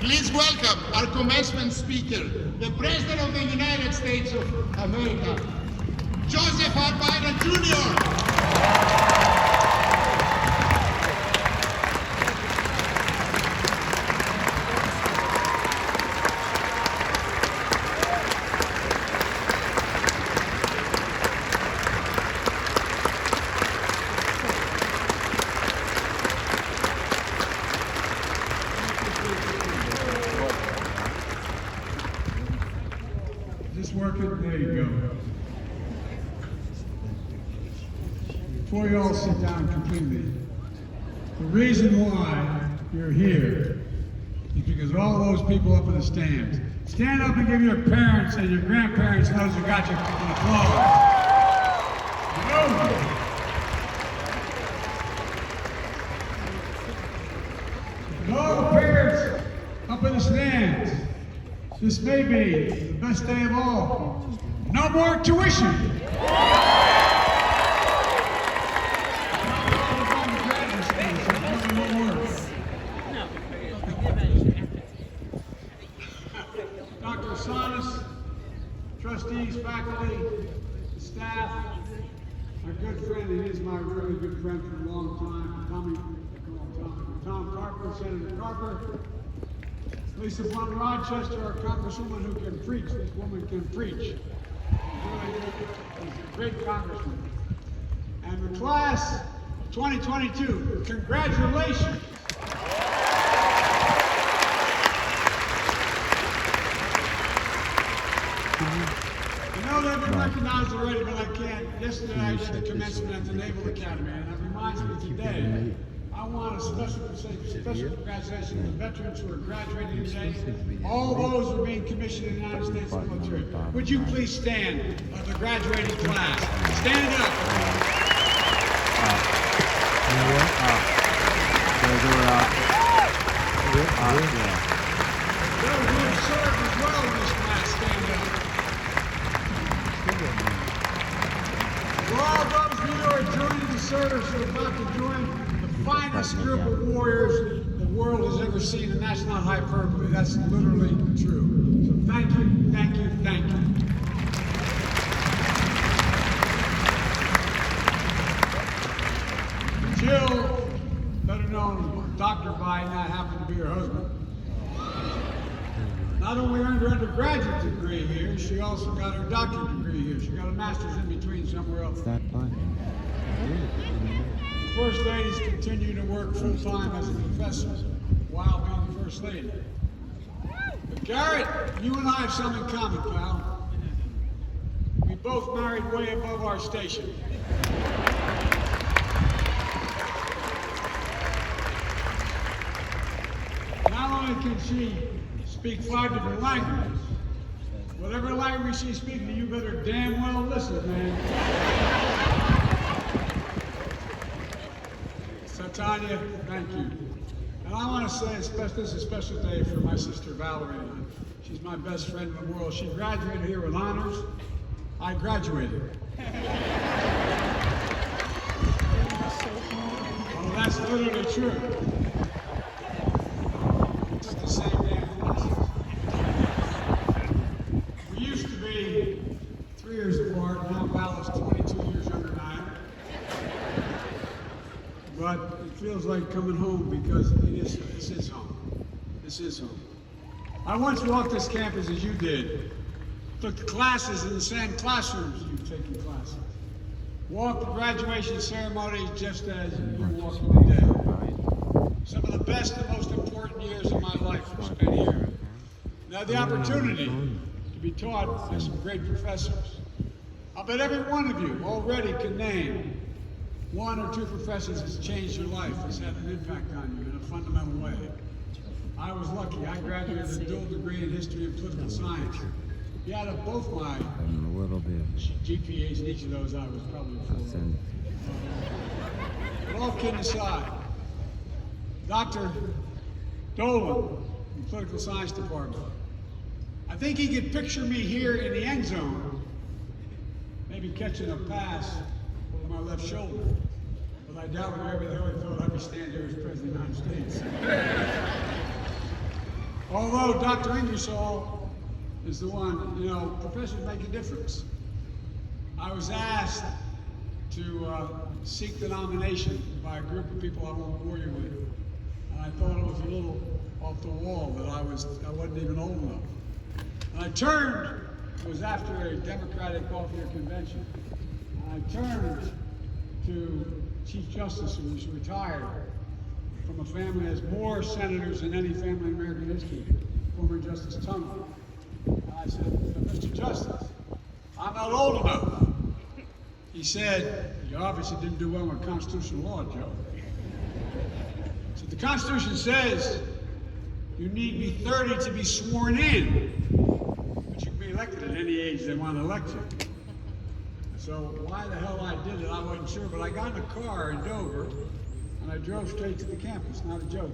Please welcome our commencement speaker, the President of the United States of America, Joseph R. Biden Jr. There you go. Before you all sit down completely, the reason why you're here is because of all those people up in the stands. Stand up and give your parents and your grandparents those who got you in the clothes. And all the parents up in the stands, this may be the best day of all. No more tuition. Dr. Sanas, trustees, faculty, staff, my good friend, and he's my really good friend for a long time, Tom Carper, Senator Carper, Lisa Plum Rochester, our congresswoman who can preach. This woman can preach. She's a great congressman. And the class of 2022, congratulations. I know they've been recognized already, but I can't. Yesterday I did the commencement at the Naval Academy, and that reminds me today. I want a special congratulations to the veterans who are graduating today. All those who are being commissioned in the United States military. Would you please stand of the graduating class? Stand up. Those who have served as well in this class, stand up. For all those of you who are joining the service, who are about to join the finest group of warriors the world has ever seen, and that's not hyperbole, that's literally true. So thank you, thank you, thank you. Jill, better known as Dr. Biden, that happened to be her husband. Not only earned her undergraduate degree here, she also got her doctorate degree here. She got a master's in between somewhere else. That fun. First ladies continue to work full-time as a professor while being the First Lady. But Garrett, you and I have something in common, pal. We both married way above our station. Not only can she speak 5 different languages, whatever language she's speaking, you better damn well listen, man. Tanya, thank you. And I want to say this is a special day for my sister Valerie. She's my best friend in the world. She graduated here with honors. I graduated. Well, that's literally true. It's the same damn class. We used to be 3 years apart. Now Val is 22 years younger than I am. But it feels like coming home because this is home. This is home. I once walked this campus as you did. Took classes in the same classrooms you've taken classes. Walked the graduation ceremony just as you walked today. Some of the best and most important years of my life were spent here. And I had the opportunity to be taught by some great professors. I bet every one of you already can name 1 or 2 professors has changed your life, has had an impact on you in a fundamental way. I was lucky. I graduated with a dual degree in history and political science. You out of both my GPAs in each of those, I was probably 4. But all kidding aside, Dr. Dolan, in the political science department, I think he could picture me here in the end zone, maybe catching a pass over my left shoulder. But I doubt with everything I thought I'd be standing here as President of the United States. Although Dr. Ingersoll is the one, you know, professors make a difference. I was asked to seek the nomination by a group of people I won't bore you with. And I thought it was a little off the wall that I wasn't even old enough. And I turned, it was after a Democratic off-year convention, and I turned to Chief Justice, who was retired from a family that has more senators than any family in American history, former Justice Tunner. And I said, Mr. Justice, I'm not old enough. He said, you obviously didn't do well on constitutional law, Joe. So the Constitution says you need to be 30 to be sworn in, but you can be elected at any age they want to elect you. So why the hell I did it, I wasn't sure, but I got in a car in Dover, and I drove straight to the campus, not a joke.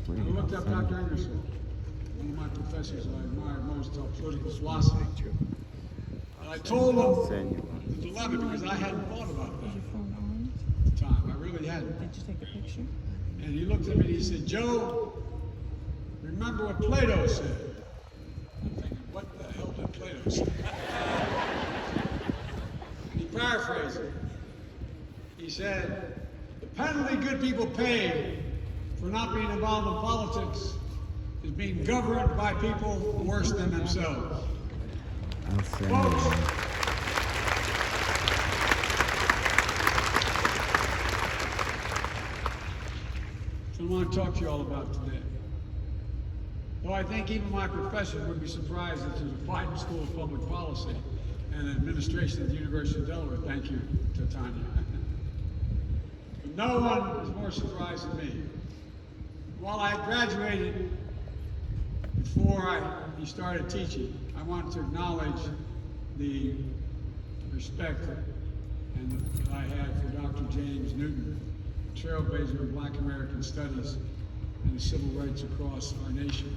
I looked up Dr. Ingersoll, one of my professors I admire most of political philosophy. And I told him the dilemma because I hadn't thought about that at the time. I really hadn't. Did you take a picture? And he looked at me and he said, Joe, remember what Plato said? I'm thinking, what the hell did Plato say? He paraphrased it. He said, the penalty good people pay for not being involved in politics is being governed by people worse than themselves. Folks, I want to talk to you all about today. Well, I think even my professor would be surprised that there's a Biden School of Public Policy and administration at the University of Delaware. Thank you, Tanya. But no one is more surprised than me. While I graduated before he started teaching, I wanted to acknowledge the respect that I had for Dr. James Newton, trailblazer of Black American studies and the civil rights across our nation.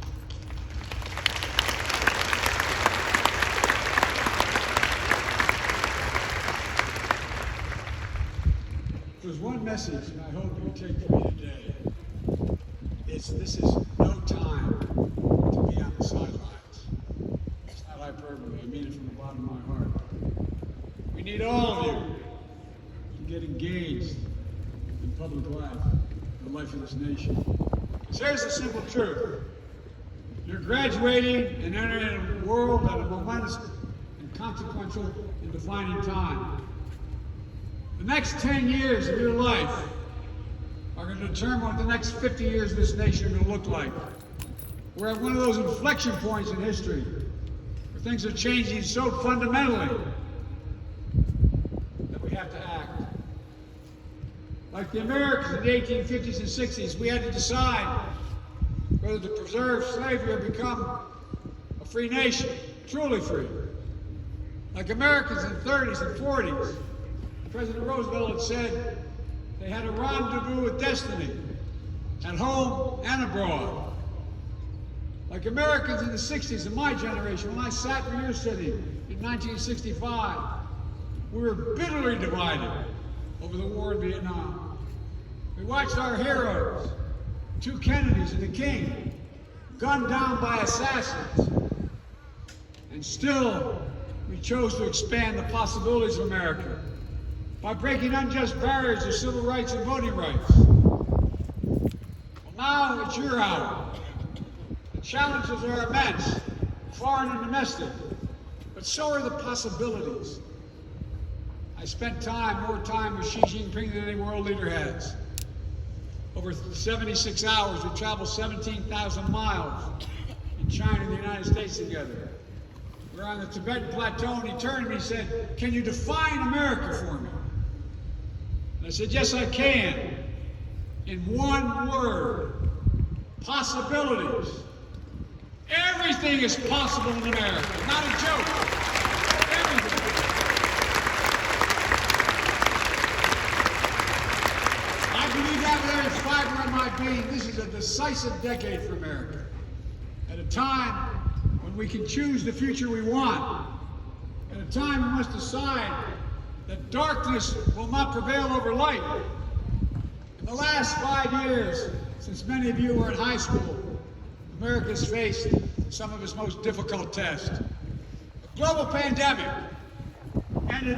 There's one message I hope you take from me today. This is no time to be on the sidelines. It's not hyperbole, I mean it from the bottom of my heart. We need all of you to get engaged in public life, the life of this nation. Because here's the simple truth. You're graduating and entering a world at a momentous and consequential and defining time. The next 10 years of your life are going to determine what the next 50 years of this nation are going to look like. We're at one of those inflection points in history where things are changing so fundamentally that we have to act. Like the Americans in the 1850s and 60s, we had to decide whether to preserve slavery or become a free nation, truly free. Like Americans in the 30s and 40s, President Roosevelt had said they had a rendezvous with destiny, at home and abroad. Like Americans in the 60s, in my generation, when I sat where you're sitting in 1965, we were bitterly divided over the war in Vietnam. We watched our heroes, two Kennedys and the King, gunned down by assassins. And still, we chose to expand the possibilities of America by breaking unjust barriers to civil rights and voting rights. Well, now it's your hour. The challenges are immense, foreign and domestic, but so are the possibilities. I spent more time with Xi Jinping than any world leader has. Over 76 hours, we traveled 17,000 miles in China and the United States together. We were on the Tibetan Plateau, and he turned to me and said, "Can you define America for me?" And I said, "Yes, I can. In one word, possibilities. Everything is possible in America, not a joke. Everything." I believe that with every fiber of my being, this is a decisive decade for America. At a time when we can choose the future we want. At a time we must decide that darkness will not prevail over light. In the last 5 years, since many of you were in high school, America's faced some of its most difficult tests. A global pandemic. And